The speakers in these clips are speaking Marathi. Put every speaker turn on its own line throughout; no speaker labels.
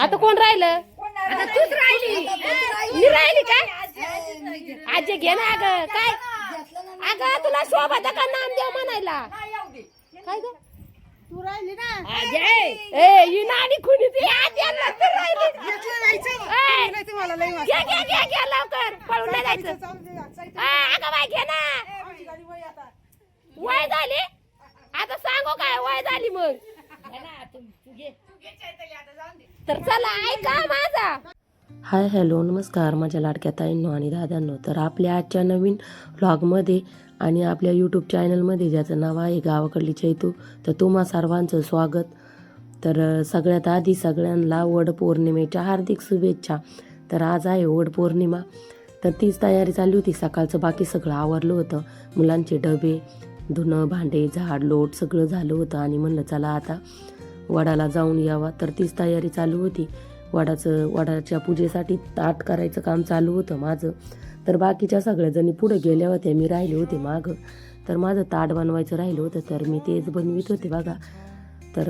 आता कोण राहिलं?
आता तूच राहिली.
मी राहिली काय? आजी घे ना अगं. काय अगं तुला शोभा का नामदेव म्हणायला? काय ग
तू राहिली ना.
ए ही नाणी कुणी ती आज्याला तर राहिली.
तुम्हाला लई
घे घे घे घे लवकर पळून नाही जायचं. अगं बाई घे ना. वय झाली आता सांगू काय वय झाली मग. तर चला ऐका माझा.
हाय हॅलो नमस्कार माझ्या लाडक्या ताईंनो आणि दादांनो. तर आपल्या आजच्या नवीन व्लॉगमध्ये आणि आपल्या यूट्यूब चॅनलमध्ये ज्याचं नाव आहे गावाकडली चैतू, तर तुम्हा सर्वांचं स्वागत. तर सगळ्यात आधी सगळ्यांना वडपौर्णिमेच्या हार्दिक शुभेच्छा. तर आज आहे वडपौर्णिमा, तर तीच तयारी चालली होती. सकाळचं बाकी सगळं आवरलं होतं, मुलांचे डबे, धुणं भांडे झाड लोट सगळं झालं होतं आणि म्हणलं चला आता वडाला जाऊन यावा. तर तीच तयारी चालू होती. वडाच्या पूजेसाठी ताट करायचं काम चालू होतं माझं. तर बाकीच्या सगळ्याजणी पुढे गेल्या होत्या, मी राहिले होते मागं. तर माझं ताट बनवायचं राहिलं होतं, तर मी तेच बनवित होते बघा. तर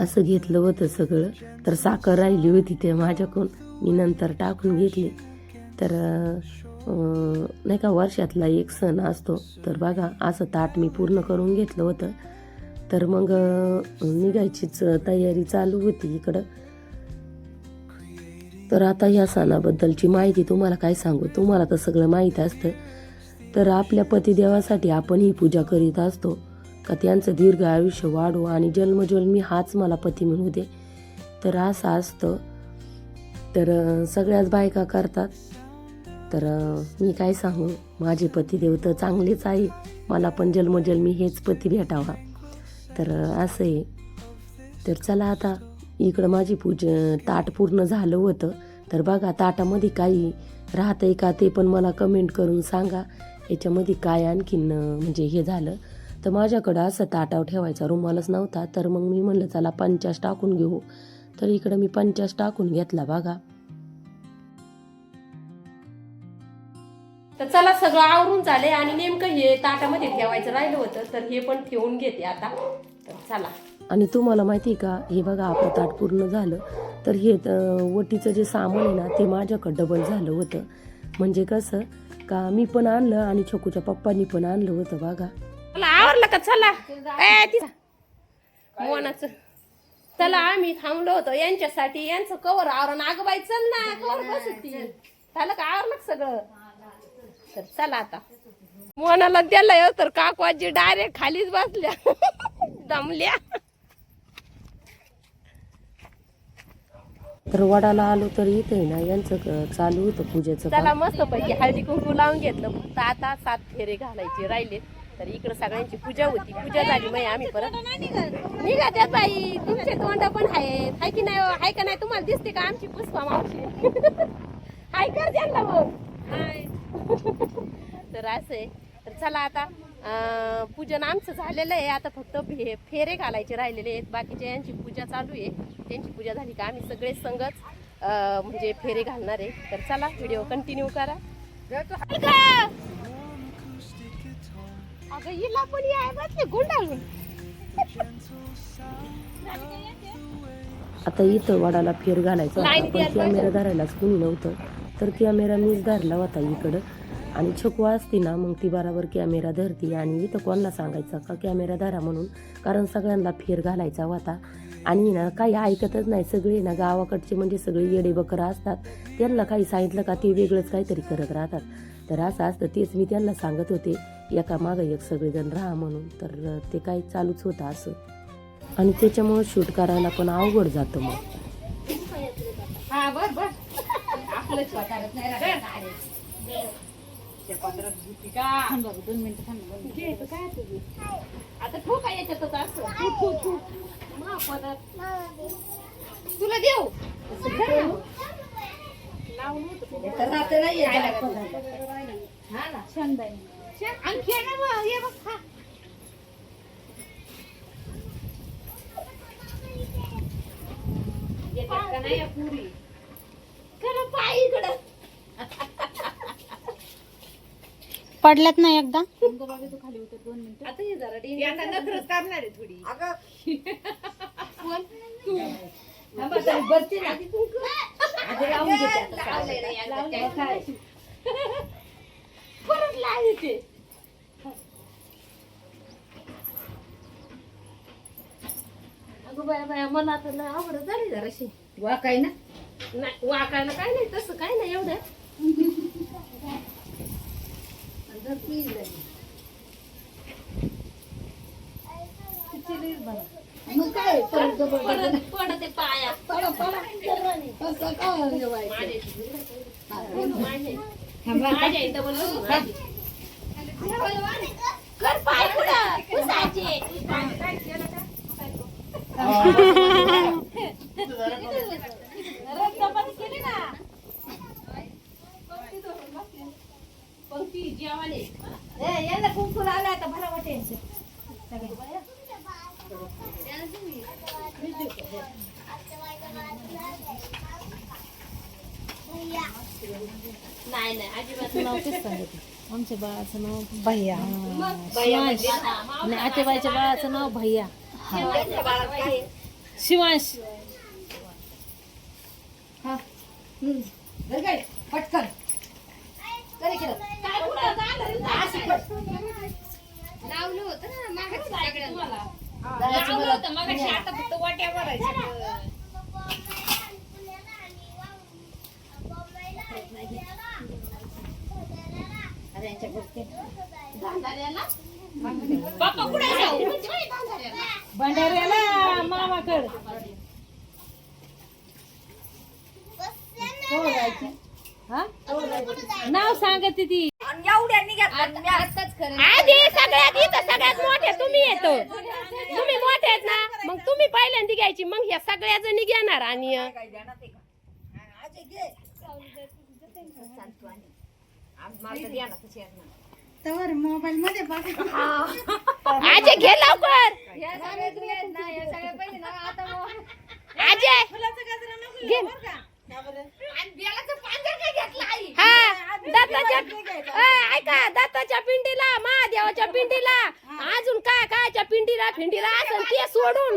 असं घेतलं होतं सगळं. तर साखर राहिली होती ते माझ्याकडून मी नंतर टाकून घेतली. तर नाही का वर्षातला एक सण असतो, तर बघा असं ताट मी पूर्ण करून घेतलं होतं. तर मग निघायचीच तयारी चालू होती इकडं. तर आता या सणाबद्दलची माहिती तुम्हाला काय सांगू, तुम्हाला तर सगळं माहीत असतं. तर आपल्या पतिदेवासाठी आपण ही पूजा करीत असतो का त्यांचं दीर्घ आयुष्य वाढो आणि जन्मजन्मी हाच मला पती मिळू दे. तर असं असतं. तर सगळ्याच बायका करतात. तर मी काय सांगू, माझे पतिदेव तर चांगलेच आहे, मला पण जन्मजन्मी हेच पती भेटावा. तर असं आहे. तर चला आता इकडं माझी ताट पूर्ण झालं होतं. तर बघा ताटामध्ये काही राहतंय का ते पण मला कमेंट करून सांगा. याच्यामध्ये काय आणखीन म्हणजे हे झालं. तर माझ्याकडं असं ताटावर ठेवायचा रुमालच नव्हता, तर मग मी म्हणलं चला पंचाश टाकून घेऊ. तर इकडं मी पंचाश टाकून घेतला बघा.
तर चला सगळं आवरून झाले आणि नेमकं हे ताटामध्ये ठेवायचं राहिलं होतं, तर हे पण ठेवून घेते आता. तर चला.
आणि तुम्हाला माहिती का, हे बघा आपलं ताट पूर्ण झालं. तर हे वटीचं जे सामान आहे ना ते माझ्याकडं डबल झालं होतं. म्हणजे कसं का मी पण आणलं आणि छोकूच्या पप्पांनी पण आणलं होतं बघा.
चला आवरलं का? चला मोनाचं. चला आम्ही थांबलो होतो यांच्यासाठी, यांचं कवर आवरण. अगं बाई चल ना, कवर बसती झालं का? आवरलं सगळं. तर चला आता मोनाला द्यायला तर काकू आजी डायरेक्ट खालीच बसल्या दमल्या.
तर वडाला आलो तर इथे ना यांचं चालू होतं पूजेचं
चला
काम.
मस्त पैकी हळदी कुंकू लावून घेतलं. फक्त आता 7 फेरे घालायचे राहिले. तर इकडे सगळ्यांची पूजा होती. पूजा झाली मग आम्ही परत निघा. त्यात बाई तुमचे तोंड पण आहेत, हाय की नाही? हाय का नाही? तुम्हाला दिसते का आमची पुष्पा मावशी? हाय कर त्यांना मग. हाय. तर असं आहे. तर चला आता पूजन आमचं झालेलं आहे. आता फक्त फेरे घालायचे राहिलेले आहेत. बाकीच्या यांची पूजा चालू आहे. त्यांची पूजा झाली का आम्ही सगळे संगच म्हणजे फेरे घालणार आहे. तर चला व्हिडिओ कंटिन्यू करा. अगं हिला पण याय बसले गुंडाळून.
आता इथं वडाला फेर घालायचं होता, पण कॅमेरा धरायलाच कुणी नव्हतं. तर कॅमेरा मीच धरला होता इकडं. आणि छकू असती ना मग ती बराबर कॅमेरा धरती. आणि इथं कोणाला सांगायचं का कॅमेरा धरा म्हणून, कारण सगळ्यांना फेर घालायचा होता. आणि ना काही ऐकतच नाही सगळे ना, गावाकडचे म्हणजे सगळे येडे बकरं असतात. त्यांना काही सांगितलं का ते वेगळंच काहीतरी करत राहतात. तर असं असतं. तेच मी त्यांना सांगत होते एका मागं एक सगळेजण राहा म्हणून. तर ते काही चालूच होतं असं. आणि त्याच्यामुळे शूट करायला पण अवघड जातं मग.
आता ठोका याच्यातच असं तुला देऊ पुरी खरं पायीकडं
पडल्यात ना एकदा.
खाली उतर 2 मिनिटं. आता हे जरा नखरच करणार आहे थोडी. परत लावायचे. अगं बाया बाया मला आता लय आवडत झाली जराशी.
वाकाय ना
नाही वाकायला काय नाही तसं काय नाही एवढं.
मग काय
पडते पाया माझ्या इथं बोललो कर पाय पुढं पुसायचे. पंक्ती जेवाले
याला कुंकू लावला आता भरा वाटे
नाही नाही अजिबात
नाव तेच सांगितलं आमच्या बाळाचं नाव भैया
भैया
शिवांश आणि आतेबाईच्या बाळाचं नाव भैया शिवांश पटकन
लावलं होतं ना मागच लावलं होतं मगाशी आता फक्त वाट्या भरायच्या. बाप्पा कुठे जाऊ
भंडाऱ्याला मामाकड नाव सांगते ती
आधी सगळ्यात मोठे तुम्ही येतो. तुम्ही मोठे आहेत ना मग तुम्ही पहिल्यांदा घ्यायची मग ह्या सगळ्या जणी घेणार. आणि
तर मोबाईल मध्ये
आजे घे लवकर. आजे घे. हा दत्ताच्या ऐका दत्ताच्या पिंडीला महादेवाच्या पिंडीला अजून काय कायच्या पिंडीला फिंडीला असं ते सोडून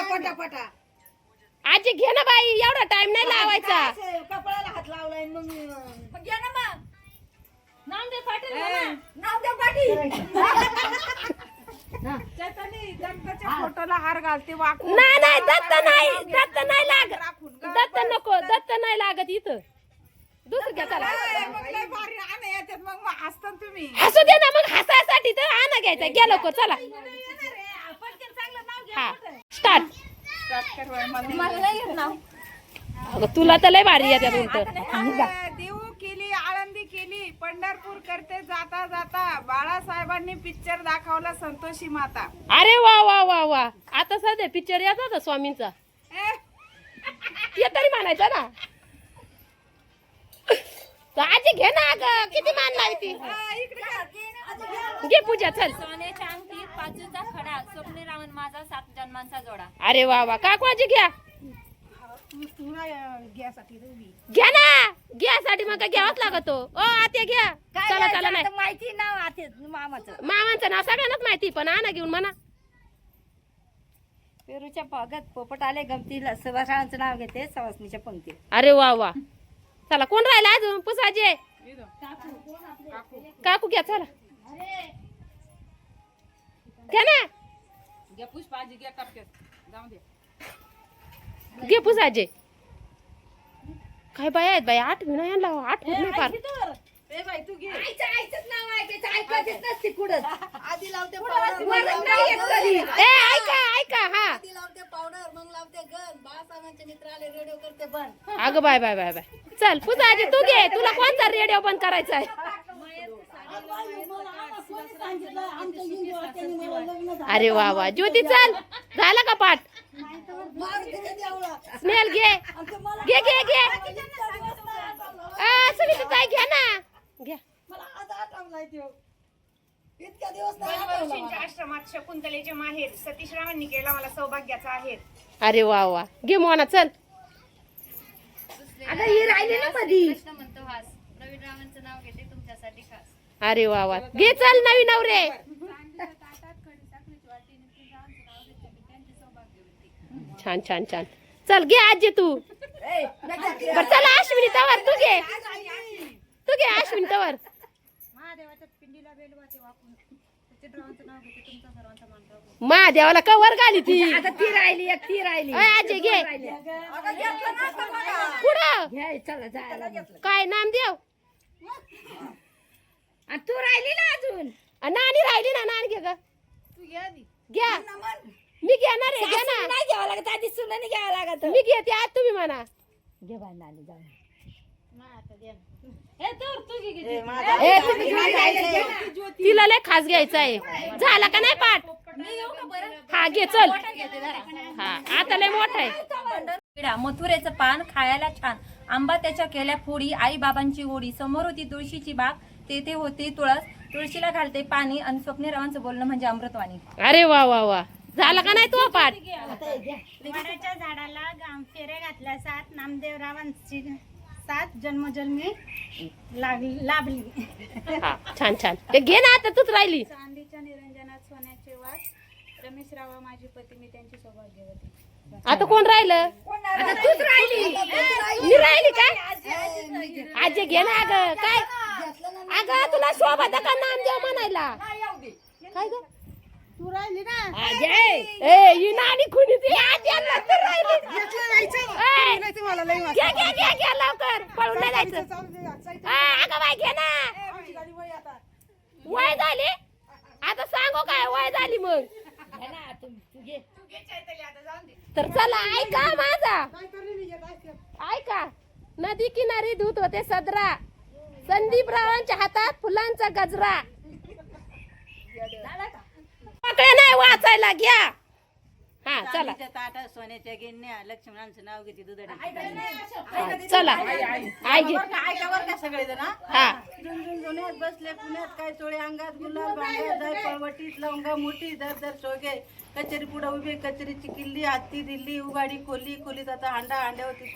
पटापटा
आजी घे ना बाई एवढा टाइम नाही लावायचा.
कपड्याला हात लावलाय फोटोला हार घालते वाकून.
नाही दत्त नाही लागत. दत्त नको दत्त नाही लागत इथं दुसरं घ्या चला.
मग हसता तुम्ही
हसू दे ना मग हसायसाठी तर आणा घ्यायचा घ्या लवकर चला. हा स्टार्ट. अगं तुला तर लय भारी येतात उलट.
देऊ केली आळंदी केली पंढरपूर करते जाता जाता बाळासाहेबांनी पिक्चर दाखवला संतोषी माता.
अरे वा वा वा वा आता सध्या पिक्चर येत होता स्वामींचा ते तरी म्हणायचा ना. आजी घे ना अगं किती मान लावती. घे पूजा चल.
सोन्याच्या अंगठीत पाचूचा खडा स्वप्ने रावण माझा 7 जन्मांचा जोडा.
अरे वा वा काकू आजी घ्या घ्या ना घ्यासाठी मग काय घ्यावाच लागतो. ओ आते घ्या चला चला. नाही
माहिती नाव आते मामाचं.
मामांचं नाव सगळ्यांनाच माहिती पण आणा घेऊन म्हणा.
पेरूच्या पागत पोपट आले गमतीला सुभाषांचं नाव घेते सवासनीच्या पंक्ती.
अरे वा वा चला कोण राहिला अजून पुसाजे काकू घ्या चला घ्या ना घे पुसाजे. काय बाय आहेत बाई 8 महिना यांना 8 होत नाही फार. ए ऐका ऐका हा अगं बाय बाय बाय बाय चल पुसाजी तू घे तुला कोणता रेडिओ बंद करायचा आहे. अरे वा वा ज्योती चल झाला का पाठ. स्नेहल घे घे घे घे सगळी ताई घ्या ना घ्या.
आश्रमात शकुंतलेचे माहेर सतीश रावांनी केला मला सौभाग्याचा आहे.
अरे वा वा घे मोना चल.
आता ही राहिली ना मधी प्रश्न म्हणतो हास नवीन रावांचं नाव घेते तुमच्यासाठी खास.
अरे वा वा घे चल नवीन नवरे. छान छान छान. चल घे आजी तू. बर चला अश्विनी तवर तू घे अश्विनी तवर.
महादेवाच्या पिंडीला बेल वाटे वाकून सचिनरावांचं नाव घेते तुमचा सर्वांचा मान राखून.
महादेवाला कवर घाली ती.
आता ती राहिली
अय, आजी घे. कुठं
घ्याय चला जायला म्हटलं.
काय नामदेव.
आणि तू राहिली ना अजून.
नानी राहिली ना. नानी घे ग. घ्या मी घेणार आहे. घ्या ना.
नाही घ्यावं लागत आधी सुनाने घ्यावं लागत.
मी घेते आज तुम्ही म्हणा.
घे बाय नानी जाऊन.
तिला लय खास घ्यायचं आहे. झाला का नाही पाठ. हा घे चल. हा आता लय मोठा आहे.
मथुरेचं पान खायला छान, आंबा त्याच्या केल्या फोडी, आई बाबांची ओढी, समोर होती तुळशीची बाग, तेथे होती तुळस, तुळशीला घालते पाणी, आणि स्वप्नीरावांचं बोलणं म्हणजे अमृतवाणी.
अरे वा वा वा. झाला का नाही तो पाठ.
वडाच्या झाडाला फेऱ्या घातल्या 7 नामदेवरावांची 7 जन्मजन्मी लाभली.
हा छान छान. ते घे ना आता तूच राहिली.
चांदीच्या निरंजनात सोन्याचे वास, रमेश रावा माझी पती मी त्यांची सौभाग्यवती.
आता कोण राहिलं. आता तूच राहिली. मी राहिली काय. आजी घे ना. अगं काय अगं तुला शोभा का नामदेव म्हणायला. काय ग
तू राहिली ना.
ए ही नानी खुनी ती आजी आणला तर राहिली. ए, घ्या घ्या घ्या घ्या लवकर. पळून नाही जायचं. अगं बाई घे ना. वय झाली. आता सांगू काय वय झाली मग. तर चला ऐका माझा. ऐका. नदी किनारी दूध होते सदरा, संदीपरावांच्या हातात फुलांचा गजरा. पकडे नाही वाचायला. घ्या. हा चला.
ताटा सोन्याच्या गिन्या लक्ष्मणांचं नाव घेते दुधडी.
हा, चला आई घे.
ऐकावर का सगळे जण.
हा
जुन्यात बसले पुण्यात काय चोळे अंगात गुलाब बांगा जाय पळवटीत लवंगा मोठी दर दर सोगे, कचेरी पुढे उभी कचेरीची किल्ली, हत्ती दिल्ली उगाडी खोली, खोलीत आता हांडा, हांड्यावरती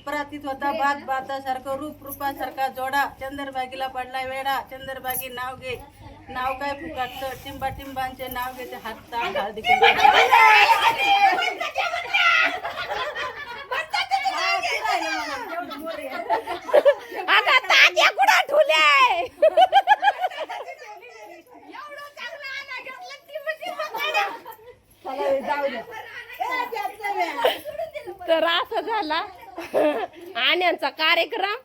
परातीत होता भात, भातासारखं रूप, रूपासारखा जोडा, चंदरबागीला पडला वेडा, चंदरबागी नाव घे, नाव काय फुकाटचं, टिंबा टिंबांचे नाव घेते हात हळदी
आता ताज्या कुठं ठुल्या. तर असं झाला आण्यांचा कार्यक्रम.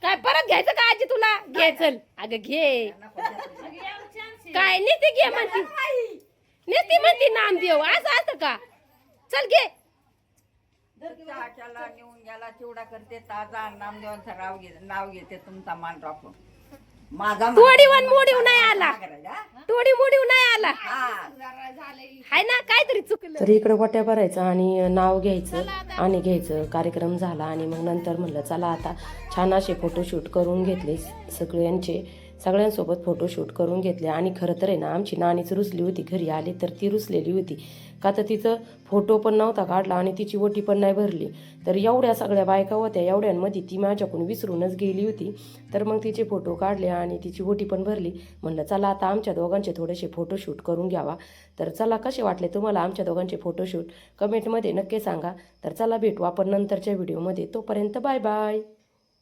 काय परत घ्यायचं का आजी तुला. घे चल. अगं घे. काय नीती घे म्हणती. नीती म्हणती नामदेव. असं असतं का. चल घे.
नेऊन गेला चिवडा करते ताजा, नामदेवांचं नाव घेते तुमचा मान राखून. माझा
तोडी वन मोडीव नाही आला. तोडी मोडीव नाही आला. हाय ना काहीतरी चुकलं.
तर इकडे गोट्या भरायचं आणि नाव घ्यायचं आणि घ्यायचं. कार्यक्रम झाला आणि मग नंतर म्हणलं चला आता छान असे फोटोशूट करून घेतले. सगळ्यांसोबत फोटोशूट करून घेतले. आणि खरं तर आहे ना आमची नानीच रुसली होती. घरी आली तर ती रुसलेली होती का तर तिचं फोटो पण नव्हता काढला आणि तिची ओटी पण नाही भरली. तर एवढ्या सगळ्या बायका होत्या, एवढ्यांमध्ये ती माझ्याकडून विसरूनच गेली होती. तर मग तिचे फोटो काढले आणि तिची ओटी पण भरली. म्हणलं चला आता आमच्या दोघांचे थोडेसे फोटोशूट करून घ्यावा. तर चला कसे वाटले तुम्हाला आमच्या दोघांचे फोटोशूट कमेंटमध्ये नक्की सांगा. तर चला भेटू आपण नंतरच्या व्हिडिओमध्ये. तोपर्यंत बाय बाय.